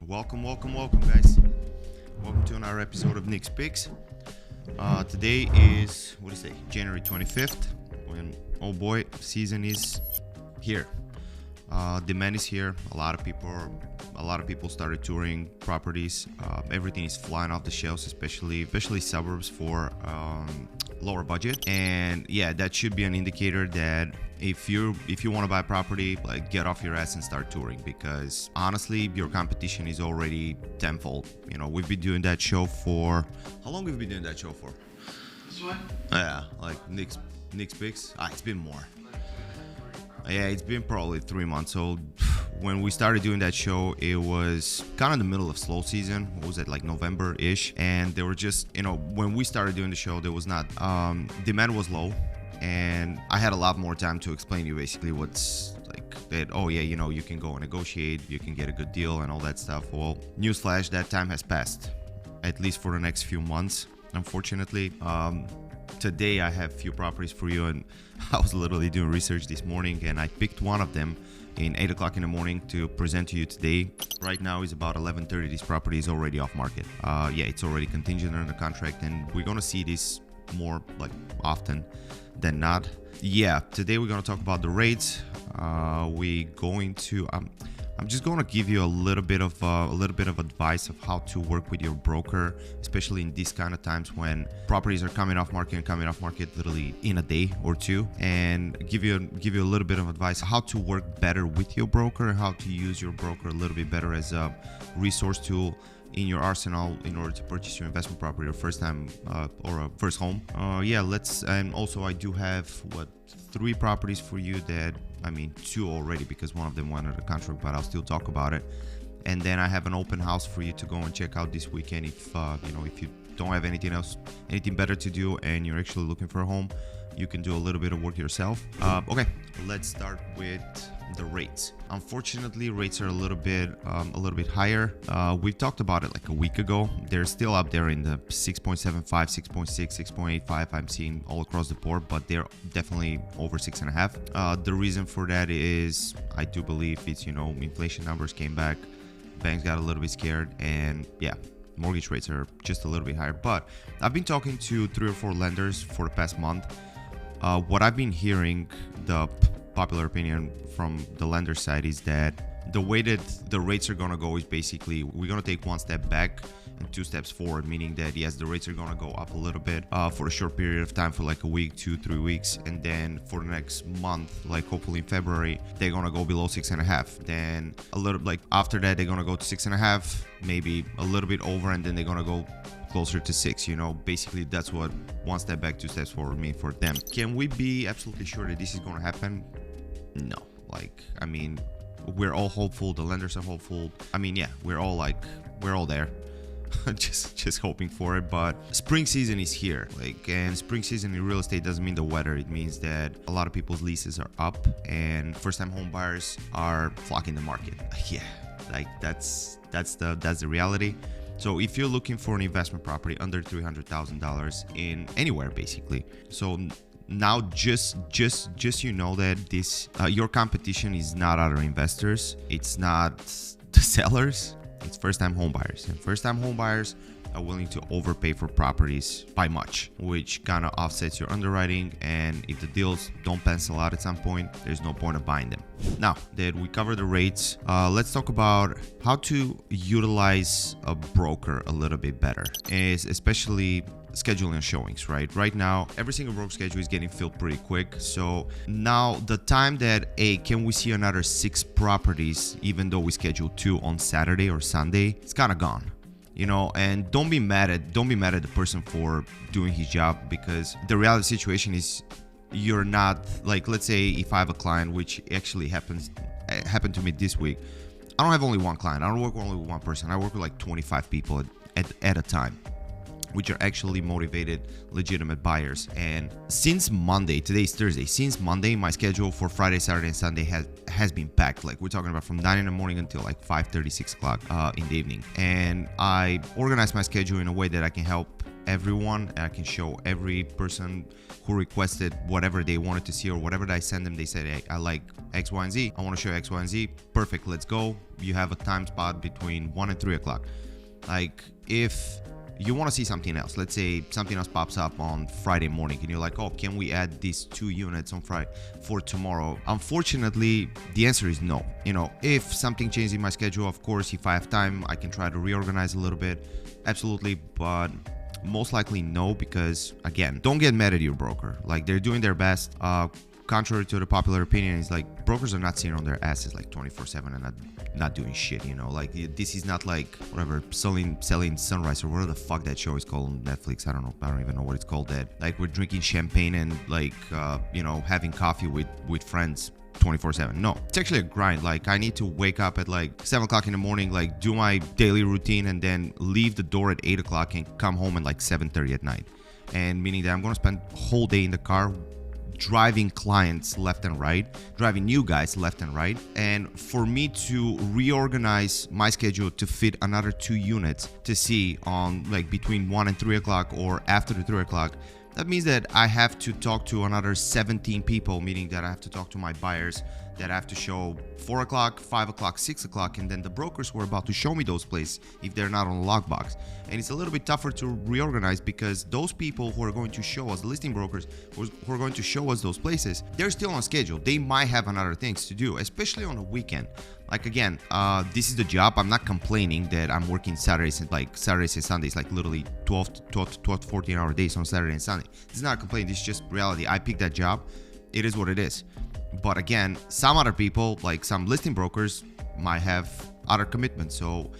Welcome, guys. Welcome to another episode of Nick's Picks. Today is, January 25th, when, oh boy, season is here. Demand is here. A lot of people started touring properties. Everything is flying off the shelves, especially suburbs for lower budget. And yeah, that should be an indicator that if you want to buy property, like, get off your ass and start touring, because honestly, your competition is already tenfold. You know, we've been doing that show for how long? We've been doing that show for? This one? Yeah, like Nick's Picks. It's been more. Yeah, it's been probably 3 months. So when we started doing that show, it was kind of in the middle of slow season. What was it, like November-ish? And they were just, when we started doing the show, there was not, demand was low. And I had a lot more time to explain to you basically what's like that. Oh yeah, you can go and negotiate, you can get a good deal and all that stuff. Well, newsflash, that time has passed, at least for the next few months, unfortunately. Today I have a few properties for you, and I was literally doing research this morning, and I picked one of them in 8 o'clock in the morning to present to you today. Right now is about 11:30. This property is already off market. It's already contingent under contract, and we're gonna see this more like often than not. Yeah, today we're gonna talk about the rates. I'm just gonna give you a little bit of advice of how to work with your broker, especially in these kind of times when properties are coming off market literally in a day or two, and give you a little bit of advice how to work better with your broker, how to use your broker a little bit better as a resource tool in your arsenal in order to purchase your investment property or first time or a first home. And also I do have 3 properties for you that, 2 already, because one of them went under contract, but I'll still talk about it. And then I have an open house for you to go and check out this weekend if you don't have anything better to do and you're actually looking for a home. You can do a little bit of work yourself. Okay, let's start with the rates. Unfortunately, rates are a little bit higher. We talked about it like a week ago. They're still up there in the 6.75, 6.6, 6.85. I'm seeing all across the board, but they're definitely over 6.5. The reason for that is, I do believe it's, inflation numbers came back, banks got a little bit scared, and yeah, mortgage rates are just a little bit higher. But I've been talking to 3 or 4 lenders for the past month. What I've been hearing, the popular opinion from the lender side, is that the way that the rates are going to go is basically we're going to take 1 step back and 2 steps forward, meaning that yes, the rates are going to go up a little bit for a short period of time, for like a week, 2-3 weeks, and then for the next month, like hopefully in February, they're going to go below 6.5. Then a little, like after that, they're going to go to 6.5, maybe a little bit over, and then they're going to go closer to 6. Basically that's what 1 step back, 2 steps forward mean for them. Can we be absolutely sure that this is going to happen? No. We're all hopeful, the lenders are hopeful. We're all there. just hoping for it. But spring season is here, and spring season in real estate doesn't mean the weather. It means that a lot of people's leases are up and first-time home buyers are flocking the market. That's the reality. So if you're looking for an investment property under $300,000 in anywhere, basically, so now just that this your competition is not other investors, it's not the sellers, it's first-time home buyers. And first-time home buyers are willing to overpay for properties by much, which kind of offsets your underwriting. And if the deals don't pencil out at some point, there's no point of buying them. Now that we cover the rates, let's talk about how to utilize a broker a little bit better, especially scheduling showings. Right now, every single broker schedule is getting filled pretty quick. So now the time that, can we see another 6 properties even though we schedule 2 on Saturday or Sunday, it's kind of gone. And don't be mad at the person for doing his job, because the reality situation is you're not, like, let's say if I have a client, which actually happened to me this week. I don't have only one client. I don't work only with one person. I work with like 25 people at a time, which are actually motivated, legitimate buyers. And since Monday, today's Thursday, since Monday, my schedule for Friday, Saturday, and Sunday has been packed. Like, we're talking about from 9 in the morning until like 5:30, 6 o'clock in the evening. And I organize my schedule in a way that I can help everyone, and I can show every person who requested whatever they wanted to see or whatever that I send them. They said, hey, I like X, Y, and Z. I want to show X, Y, and Z. Perfect, let's go. You have a time spot between 1 and 3 o'clock. Like, if you want to see something else, let's say something else pops up on Friday morning and you're like, oh, can we add these 2 units on Friday for tomorrow? Unfortunately, the answer is no. You know, if something changes in my schedule, of course, if I have time, I can try to reorganize a little bit. Absolutely. But most likely no, because again, don't get mad at your broker. Like, they're doing their best. Contrary to the popular opinion, is like brokers are not sitting on their asses like 24/7 and not doing shit, you know. Like, this is not like whatever selling Sunrise or whatever the fuck that show is called on Netflix. I don't even know what it's called. That like we're drinking champagne and like you know, having coffee with friends 24/7. No, it's actually a grind. Like, I need to wake up at like 7 o'clock in the morning, like do my daily routine, and then leave the door at 8 o'clock and come home at like 7:30 at night. And meaning that I'm going to spend the whole day in the car driving clients left and right, driving new guys left and right. And for me to reorganize my schedule to fit another 2 units to see on like between 1 and 3 o'clock or after the 3 o'clock, that means that I have to talk to another 17 people, meaning that I have to talk to my buyers, that I have to show 4 o'clock, 5 o'clock, 6 o'clock, and then the brokers who are about to show me those places if they're not on the lockbox. And it's a little bit tougher to reorganize because those people who are going to show us, the listing brokers who are going to show us those places, they're still on schedule. They might have another things to do, especially on a weekend. Like, again, this is the job. I'm not complaining that I'm working Saturdays and Sundays, like literally 12 to 14 hour days on Saturday and Sunday. This is not a complaint. This is just reality. I picked that job. It is what it is. But again, some other people, like some listing brokers, might have other commitments. So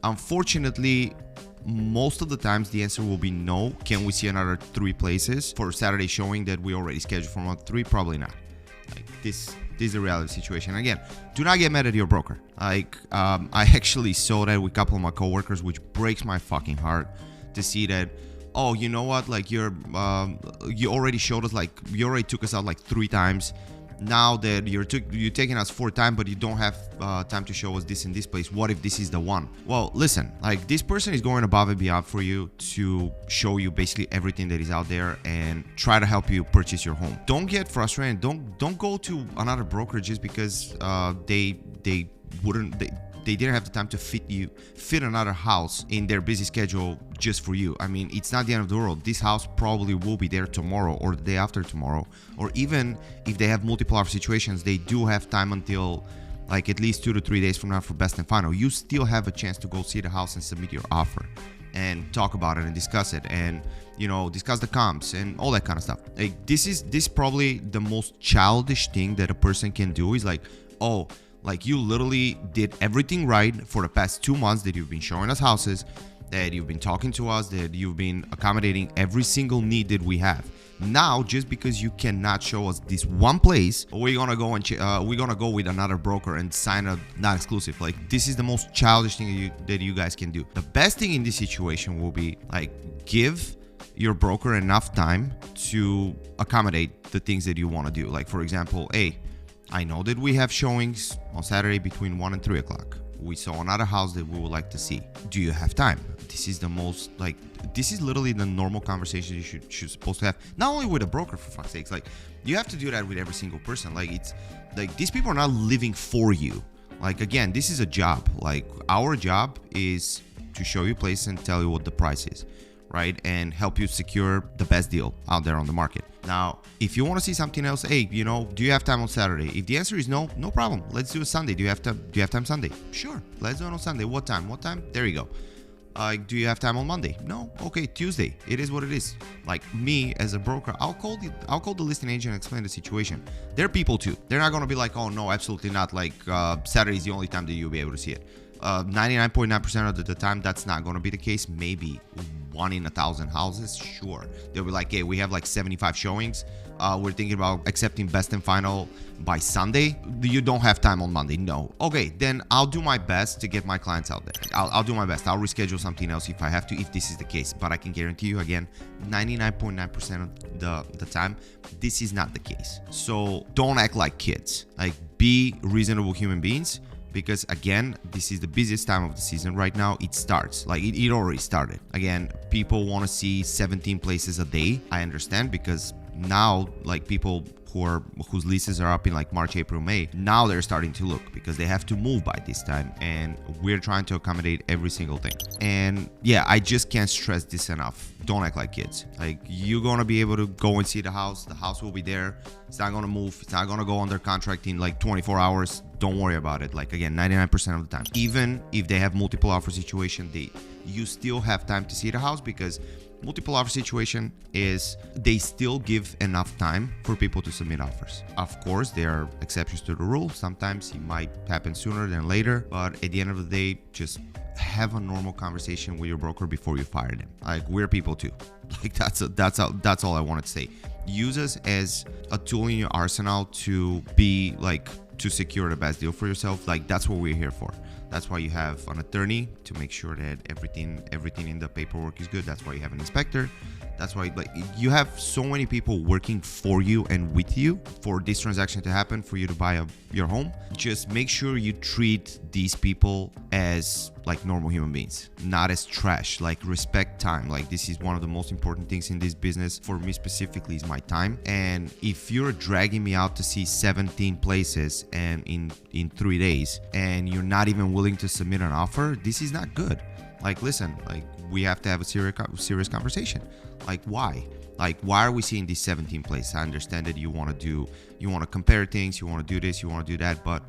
unfortunately, most of the times the answer will be no. Can we see another 3 places for Saturday showing that we already scheduled for month 3? Probably not. Like, this is the reality situation. Again, do not get mad at your broker. Like, I actually saw that with a couple of my coworkers, which breaks my fucking heart to see that, oh, you know what, like you already showed us, like you already took us out like 3 times. Now that you're taking us 4 times, but you don't have time to show us this in this place. What if this is the one? Well, listen, like, this person is going above and beyond for you to show you basically everything that is out there and try to help you purchase your home. Don't get frustrated. Don't go to another broker just because they didn't have the time to fit another house in their busy schedule just for you. I mean, it's not the end of the world. This house probably will be there tomorrow or the day after tomorrow, or even if they have multiple offer situations, they do have time until like at least 2 to 3 days from now for best and final. You still have a chance to go see the house and submit your offer and talk about it and discuss it, and you know, discuss the comps and all that kind of stuff. Like, this probably the most childish thing that a person can do is like, oh, like, you literally did everything right for the past 2 months that you've been showing us houses, that you've been talking to us, that you've been accommodating every single need that we have. Now, just because you cannot show us this one place, we're gonna go with another broker and sign a non-exclusive. Like, this is the most childish thing that you guys can do. The best thing in this situation will be like, give your broker enough time to accommodate the things that you want to do. Like, for example, hey, I know that we have showings on Saturday between 1 and 3 o'clock. We saw another house that we would like to see. Do you have time? This is the most, like, this is literally the normal conversation you should supposed to have. Not only with a broker, for fuck's sakes. Like, you have to do that with every single person. Like, it's like, these people are not living for you. Like, again, this is a job. Like, our job is to show you place and tell you what the price is, right? And help you secure the best deal out there on the market. Now, if you want to see something else, hey, you know, do you have time on Saturday? If the answer is no, no problem. Let's do a Sunday. Do you have time Sunday? Sure. Let's do it on Sunday. What time? There you go. Do you have time on Monday? No. Okay, Tuesday. It is what it is. Like, me as a broker, I'll call the listing agent and explain the situation. They're people too. They're not going to be like, oh no, absolutely not. Like, Saturday is the only time that you'll be able to see it. 99.9% of the time, that's not going to be the case. Maybe 1 in 1,000 houses, sure. They'll be like, hey, we have like 75 showings. We're thinking about accepting best and final by Sunday. You don't have time on Monday? No. Okay, then I'll do my best to get my clients out there. I'll do my best. I'll reschedule something else if I have to, if this is the case. But I can guarantee you, again, 99.9% of the time, this is not the case. So don't act like kids. Like, be reasonable human beings. because again, this is the busiest time of the season right now. It starts, like it already started. Again, people want to see 17 places a day. I understand, because now like people whose leases are up in like March, April, May, now they're starting to look because they have to move by this time, and we're trying to accommodate every single thing. And yeah, I just can't stress this enough. Don't act like kids. Like, you're gonna be able to go and see the house will be there. It's not gonna move. It's not gonna go under contract in like 24 hours. Don't worry about it. Like, again, 99% of the time, even if they have multiple offer situation, you still have time to see the house, because multiple offer situation is they still give enough time for people to submit offers. Of course, there are exceptions to the rule. Sometimes it might happen sooner than later, but at the end of the day, just have a normal conversation with your broker before you fire them. Like, we're people too. Like, that's all I wanted to say. Use us as a tool in your arsenal to be like, to secure the best deal for yourself. Like, that's what we're here for. That's why you have an attorney, to make sure that everything in the paperwork is good. That's why you have an inspector. That's why, like, you have so many people working for you and with you for this transaction to happen, for you to buy your home. Just make sure you treat these people as like normal human beings, not as trash. Like, respect time. Like, this is one of the most important things in this business for me specifically, is my time. And if you're dragging me out to see 17 places and in 3 days, and you're not even willing to submit an offer, this is not good. Like, listen, like, we have to have a serious conversation. Like, why? Like, why are we seeing these 17 places? I understand that you want to compare things, you want to do this, you want to do that. But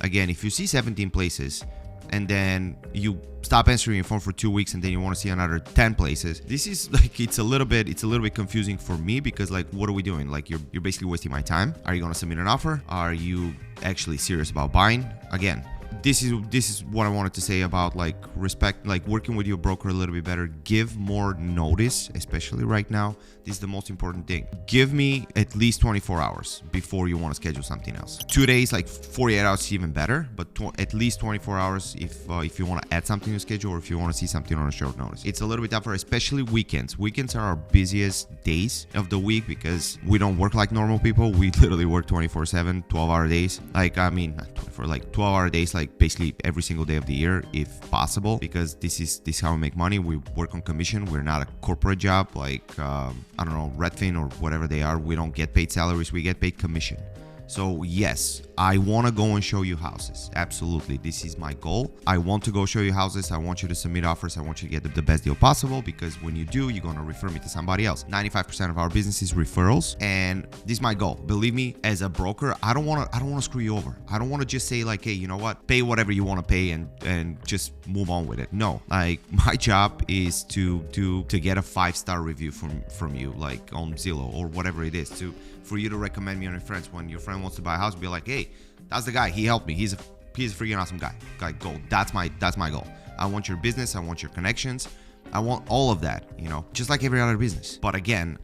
again, if you see 17 places and then you stop answering your phone for 2 weeks, and then you want to see another 10 places, this is like, it's a little bit confusing for me, because like, what are we doing? Like, you're basically wasting my time. Are you going to submit an offer? Are you actually serious about buying? Again, this is what I wanted to say about like respect, like working with your broker a little bit better. Give more notice, especially right now. This is the most important thing. Give me at least 24 hours before you want to schedule something else. 2 days, like 48 hours is even better, but at least 24 hours if you want to add something to schedule, or if you want to see something on a short notice. It's a little bit tougher, especially weekends. Weekends are our busiest days of the week, because we don't work like normal people. We literally work 24/7, 12-hour days. Like, I mean, not 24, like 12-hour days, like basically every single day of the year, if possible, because this is how we make money. We work on commission. We're not a corporate job like I don't know, Redfin or whatever they are. We don't get paid salaries. We get paid commission. So yes, I want to go and show you houses. Absolutely. This is my goal. I want to go show you houses. I want you to submit offers. I want you to get the best deal possible, because when you do, you're going to refer me to somebody else. 95% of our business is referrals, and this is my goal. Believe me, as a broker, I don't want to screw you over. I don't want to just say like, hey, you know what? Pay whatever you want to pay and just move on with it. No, like, my job is to get a 5-star review from you, like on Zillow or whatever it is, for you to recommend me on your friends. When your friend wants to buy a house, be like, hey, that's the guy. He helped me. He's a freaking awesome guy. Like, go. That's my goal. I want your business. I want your connections. I want all of that, just like every other business. But again,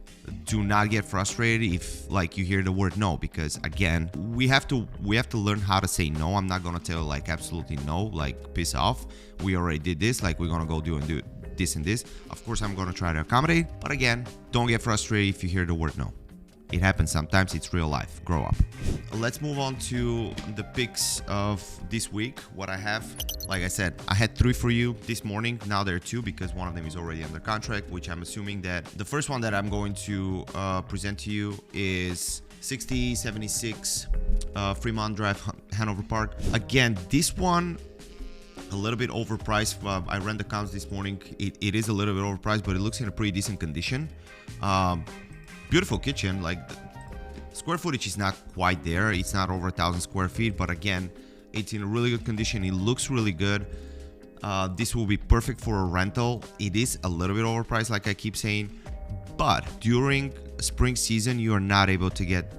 do not get frustrated if like you hear the word no, because again, we have to learn how to say no. I'm not going to tell like absolutely no, like piss off. We already did this. Like, we're going to go do this and this. Of course, I'm going to try to accommodate. But again, don't get frustrated if you hear the word no. It happens sometimes. It's real life. Grow up. Let's move on to the picks of this week. What I have, like I said, I had 3 for you this morning. Now there are 2, because one of them is already under contract, which I'm assuming that the first one that I'm going to present to you is 6076 Fremont Drive, Hanover Park. Again, this one, a little bit overpriced. I ran the counts this morning. It is a little bit overpriced, but it looks in a pretty decent condition. Beautiful kitchen. Like, square footage is not quite there. It's not over 1,000 square feet, but again, it's in a really good condition. It looks really good. This will be perfect for a rental. It is a little bit overpriced, like I keep saying, but during spring season, you are not able to get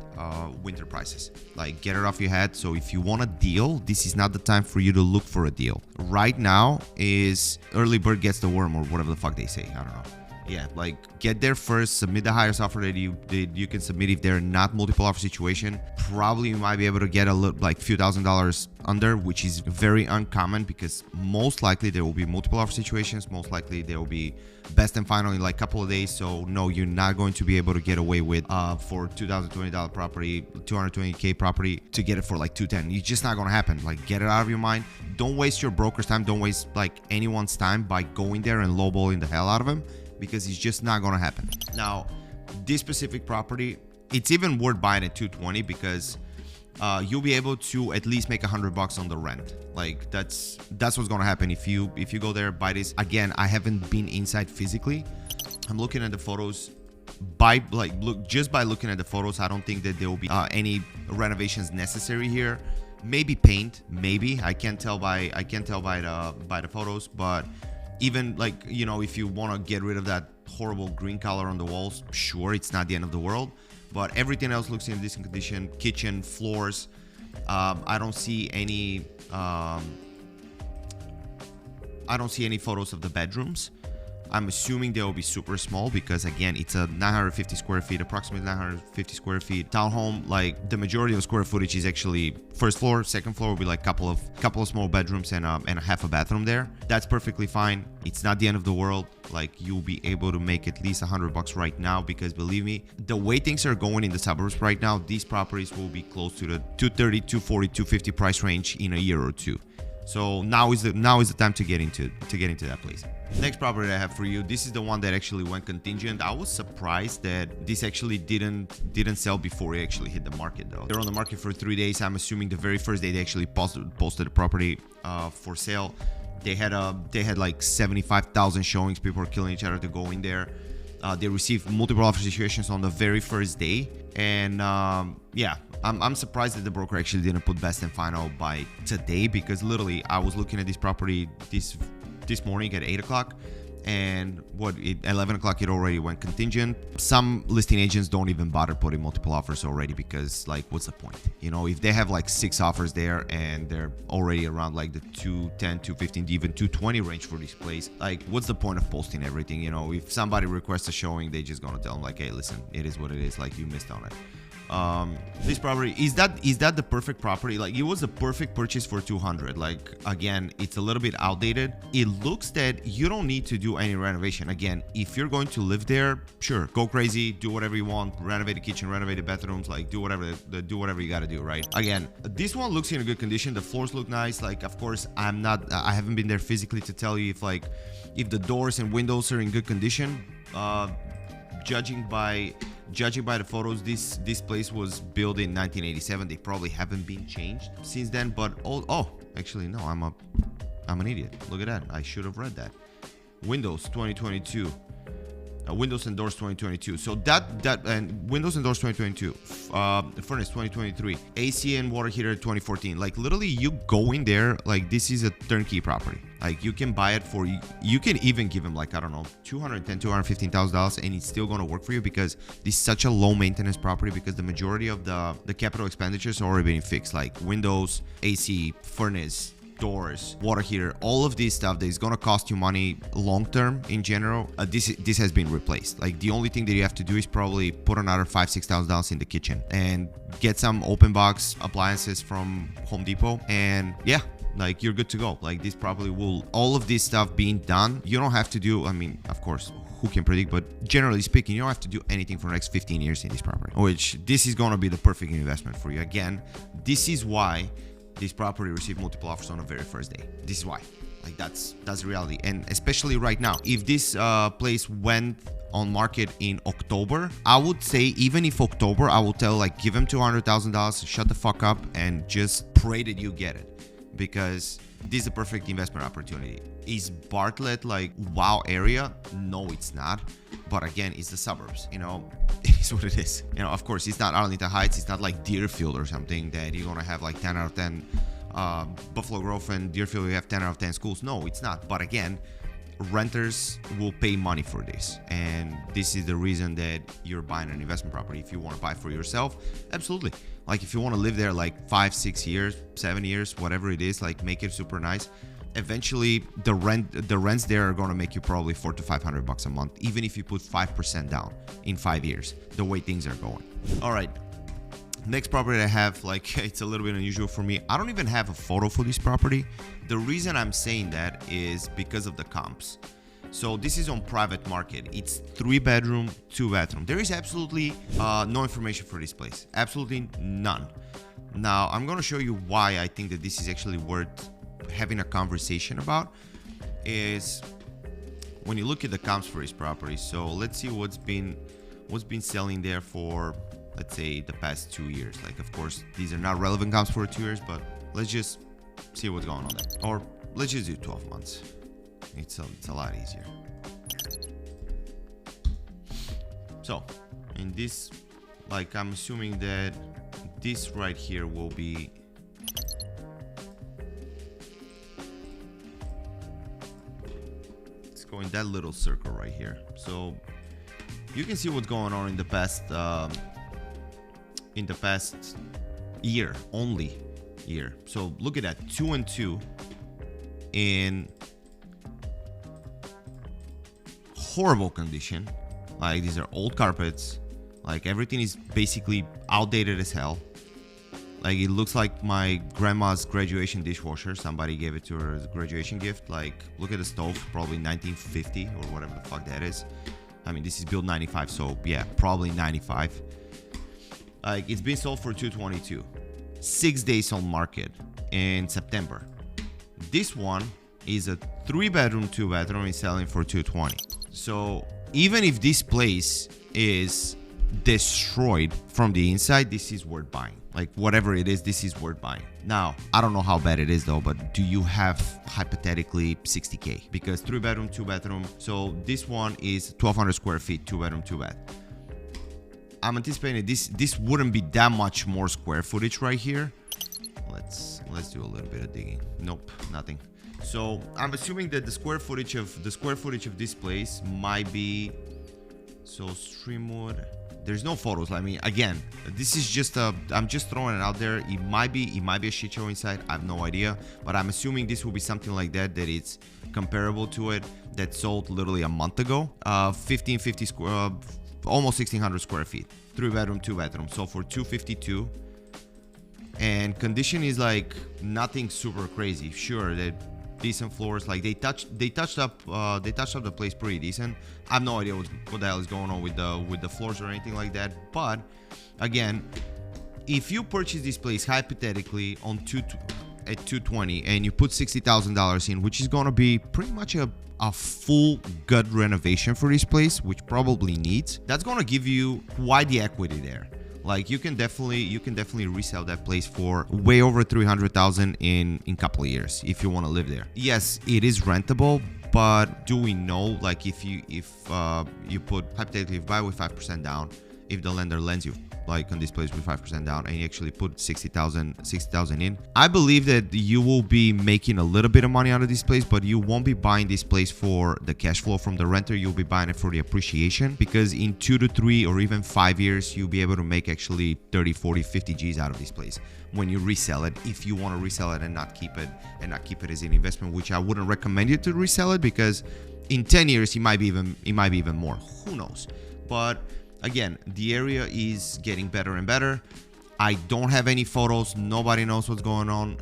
winter prices. Like, get it off your head. So if you want a deal, this is not the time for you to look for a deal. Right now is early bird gets the worm, or whatever the fuck they say. I don't know. yeah, like get there first, submit the highest offer that you can submit. If they're not multiple offer situation, probably you might be able to get a little, like few $1,000s under, which is very uncommon, because most likely there will be multiple offer situations. Most likely there will be best and final in like a couple of days. So no, you're not going to be able to get away with for $2,020 property, 220K property, to get it for like 210. It's just not going to happen. Like, get it out of your mind. Don't waste your broker's time. Don't waste like anyone's time by going there and lowballing the hell out of him, because it's just not going to happen. Now, this specific property, it's even worth buying at 220, because you'll be able to at least make $100 on the rent. Like, that's what's going to happen if you go there, buy this. Again, I haven't been inside physically. I'm looking at the photos. Just by looking at the photos, I don't think that there will be any renovations necessary here. Maybe paint, maybe. I can't tell by the photos, but even like, you know, if you want to get rid of that horrible green color on the walls, sure, it's not the end of the world. But everything else looks in decent condition. Kitchen, floors. I don't see any photos of the bedrooms. I'm assuming they will be super small, because again, it's a 950 square feet, approximately 950 square feet townhome. Like, the majority of square footage is actually first floor. Second floor will be like couple of small bedrooms and a half a bathroom there. That's perfectly fine. It's not the end of the world. Like, you'll be able to make at least $100 right now, because believe me, the way things are going in the suburbs right now, these properties will be close to the 230, 240, 250 price range in a year or two. So now is the time to get into that place. Next property I have for you, this is the one that actually went contingent. I was surprised that this actually didn't sell before it actually hit the market though. They're on the market for 3 days. I'm assuming the very first day they actually posted the property for sale. They had like 75,000 showings. People are killing each other to go in there. They received multiple offer situations on the very first day, and yeah, I'm surprised that the broker actually didn't put best and final by today, because literally I was looking at this property this morning at 8 o'clock, and at 11 o'clock it already went contingent. Some listing agents don't even bother putting multiple offers already, because like, what's the point? You know, if they have like 6 offers there and they're already around like the 210, 215, even 220 range for this place, like, what's the point of posting everything? You know, if somebody requests a showing, they just gonna tell them like, hey, listen, it is what it is. Like, you missed on it. This property, is that the perfect property? Like, it was a perfect purchase for 200. Like, again, it's a little bit outdated. It looks that you don't need to do any renovation. Again, if you're going to live there, sure, go crazy, do whatever you want, renovate the kitchen, renovate the bathrooms, like do whatever you got to do, right? Again, this one looks in a good condition. The floors look nice. Like, of course, I haven't been there physically to tell you if the doors and windows are in good condition. Judging by the photos, this place was built in 1987. They probably haven't been changed since then. But actually no, I'm an idiot. Look at that. I should have read that. Windows 2022. Windows and doors 2022. So that and windows and doors 2022. Furnace 2023. AC and water heater 2014. Like, literally, you go in there, like, this is a turnkey property. Like, you can buy it for, you can even give him like, I don't know, $210,000, $215,000, and it's still going to work for you, because this is such a low maintenance property, because the majority of the capital expenditures are already being fixed, like windows, AC, furnace, doors, water heater, all of this stuff that is going to cost you money long term in general. This has been replaced. Like, the only thing that you have to do is probably put another $5,000-$6,000 in the kitchen and get some open box appliances from Home Depot, and yeah, like, you're good to go. Like, this probably will, all of this stuff being done, you don't have to do, I mean, of course, who can predict, but generally speaking, you don't have to do anything for the next 15 years in this property, which this is going to be the perfect investment for you. Again, this is why this property received multiple offers on the very first day. This is why. Like, that's the reality. And especially right now, if this place went on market in October, I would say, even if October, I would tell, like, give him $200,000, shut the fuck up, and just pray that you get it, because this is a perfect investment opportunity. Is Bartlett like wow area? No, it's not. But again, it's the suburbs, you know, it is what it is. You know, of course, it's not Arlington Heights. It's not like Deerfield or something that you're going to have like 10 out of 10. Buffalo Grove and Deerfield, you have 10 out of 10 schools. No, it's not. But again, renters will pay money for this, and this is the reason that you're buying an investment property. If you want to buy for yourself, absolutely. Like, if you want to live there like 5, 6 years, 7 years, whatever it is, like, make it super nice. eventually the rents there are going to make you probably $400 to $500 a month, even if you put 5% down in 5 years, the way things are going. All right, next property I have, like, it's a little bit unusual for me. I don't even have a photo for this property. The reason I'm saying that is because of the comps. So this is on private market. It's 3 bedroom, 2 bathroom. There is absolutely no information for this place, absolutely none. Now I'm going to show you why I think that this is actually worth having a conversation about. Is when you look at the comps for this property. So let's see what's been selling there for, let's say, the past 2 years. Like, of course, these are not relevant comps for 2 years, but let's just see what's going on there. Or let's just do 12 months. It's a lot easier. So in this, like, I'm assuming that this right here will be, it's going that little circle right here. So you can see what's going on in the past year, only year. So look at that, 2 and 2 in horrible condition. Like, these are old carpets, like everything is basically outdated as hell. Like, it looks like my grandma's graduation dishwasher. Somebody gave it to her as a graduation gift. Like, look at the stove, probably 1950 or whatever the fuck that is. I mean, this is built 95, so yeah, probably 95. Like, it's been sold for $222. 6 days on market in September. This one is a 3 bedroom, 2 bathroom, is selling for $220. So even if this place is destroyed from the inside, this is worth buying. Like, whatever it is, this is worth buying. Now, I don't know how bad it is though, but do you have hypothetically 60K? Because 3 bedroom, 2 bathroom. So this one is 1,200 square feet, 2 bedroom, 2 bath. I'm anticipating this wouldn't be that much more square footage right here. Let's do a little bit of digging. Nope, nothing. So I'm assuming that the square footage of this place might be, so Streamwood, there's no photos. I mean, again, this is just I'm just throwing it out there. It might be a shit show inside. I have no idea, but I'm assuming this will be something like that it's comparable to it, that sold literally a month ago. 1550 square, almost 1600 square feet, 3 bedroom, 2 bathroom. So for $252, and condition is like nothing super crazy. Sure, that decent floors, like they touched up the place pretty decent. I have no idea what the hell is going on with the floors or anything like that. But again, if you purchase this place hypothetically at $220 and you put $60,000 in, which is gonna be pretty much a full gut renovation for this place, which probably needs, that's gonna give you quite the equity there. Like, you can definitely resell that place for way over $300,000 in a couple of years if you want to live there. Yes, it is rentable, but do we know, like, if you put, hypothetically, if you buy with 5% down, if the lender lends you, like, on this place with 5% down, and you actually put 60,000 in, I believe that you will be making a little bit of money out of this place, but you won't be buying this place for the cash flow from the renter. You'll be buying it for the appreciation, because in 2 to 3 or even 5 years, you'll be able to make actually 30, 40, 50 G's out of this place when you resell it, if you want to resell it and not keep it as an investment, which I wouldn't recommend you to resell it, because in 10 years it might be even more. Who knows? But again, the area is getting better and better. I don't have any photos. Nobody knows what's going on.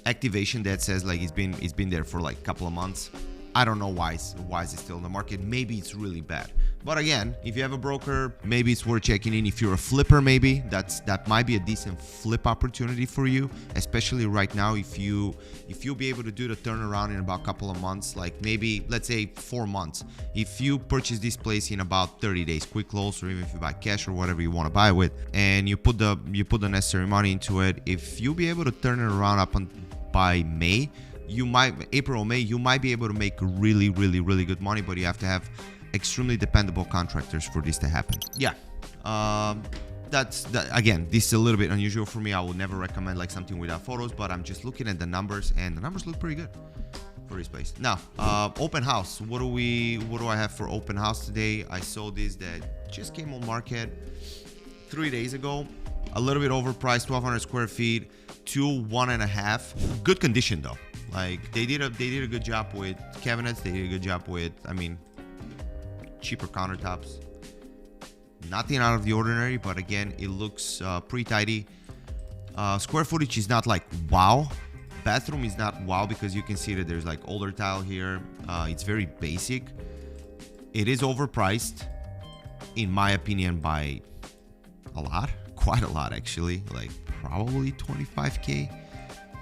Activation that says like it's been there for like a couple of months. I don't know why is it still in the market. Maybe it's really bad. But again, if you have a broker, maybe it's worth checking in. If you're a flipper, maybe that might be a decent flip opportunity for you, especially right now. If you'll be able to do the turnaround in about a couple of months, like maybe let's say 4 months. If you purchase this place in about 30 days, quick close, or even if you buy cash or whatever you want to buy with, and you put the necessary money into it, if you'll be able to turn it around by May, April or May, you might be able to make really, really, really good money, but you have to have extremely dependable contractors for this to happen. Yeah. Again, this is a little bit unusual for me. I would never recommend like something without photos, but I'm just looking at the numbers, and the numbers look pretty good for this place. Now, open house. What do I have for open house today? I saw this that just came on market 3 days ago. A little bit overpriced, 1,200 square feet, 1.5. Good condition though. Like they did a good job with cabinets. They did a good job with, I mean, cheaper countertops. Nothing out of the ordinary, but again, it looks pretty tidy. Square footage is not like wow. Bathroom is not wow because you can see that there's like older tile here. It's very basic. It is overpriced, in my opinion, by a lot, quite a lot actually, like probably 25K.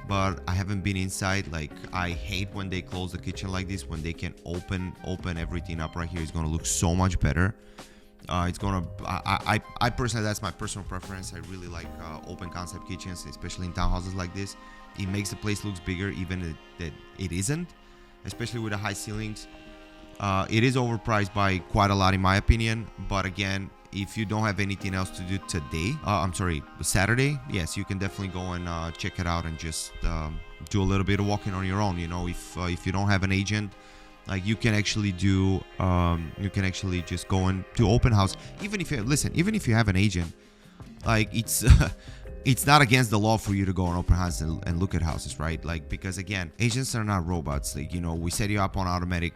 But I haven't been inside. Like, I hate when they close the kitchen like this. When they can open everything up right here, it's gonna look so much better. It's gonna, I personally, that's my personal preference. I really like open concept kitchens, especially in townhouses like this. It makes the place looks bigger, even that it isn't, especially with the high ceilings. It is overpriced by quite a lot, in my opinion. But again, if you don't have anything else to do today, Saturday, yes, you can definitely go and check it out and just do a little bit of walking on your own. You know, if you don't have an agent, like you can actually do, you can actually just go and do open house. Even if you have an agent, like it's it's not against the law for you to go on open house and look at houses, right? Like, because again, agents are not robots. Like, you know, we set you up on automatic.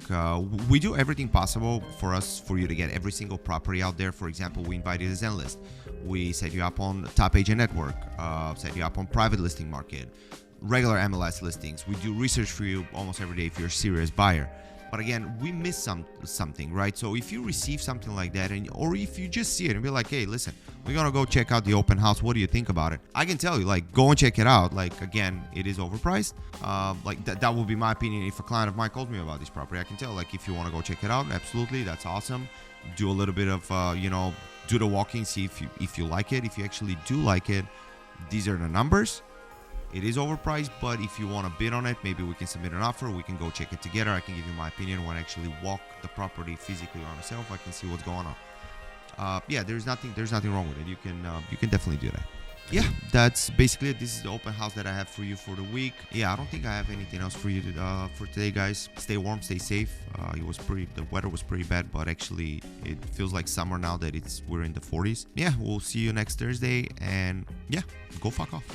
We do everything possible for you to get every single property out there. For example, we invite you to Zenlist. We set you up on Top Agent Network, set you up on private listing market, regular MLS listings. We do research for you almost every day if you're a serious buyer. But again, we miss something, right? So if you receive something like that, or if you just see it and be like, hey, listen, we're gonna go check out the open house. What do you think about it? I can tell you, like, go and check it out. Like, again, it is overpriced. Like that would be my opinion. If a client of mine calls me about this property, I can tell, like, if you want to go check it out, absolutely, that's awesome. Do a little bit of, do the walking, see if you like it. If you actually do like it, these are the numbers. It is overpriced, but if you want to bid on it, maybe we can submit an offer. We can go check it together. I can give you my opinion when I actually walk the property physically on myself. I can see what's going on. Yeah, there's nothing wrong with it. You can definitely do that. Yeah, that's basically it. This is the open house that I have for you for the week. Yeah, I don't think I have anything else for you for today, guys. Stay warm, stay safe. The weather was pretty bad, but actually it feels like summer now that we're in the 40s. Yeah, we'll see you next Thursday, and yeah, go fuck off.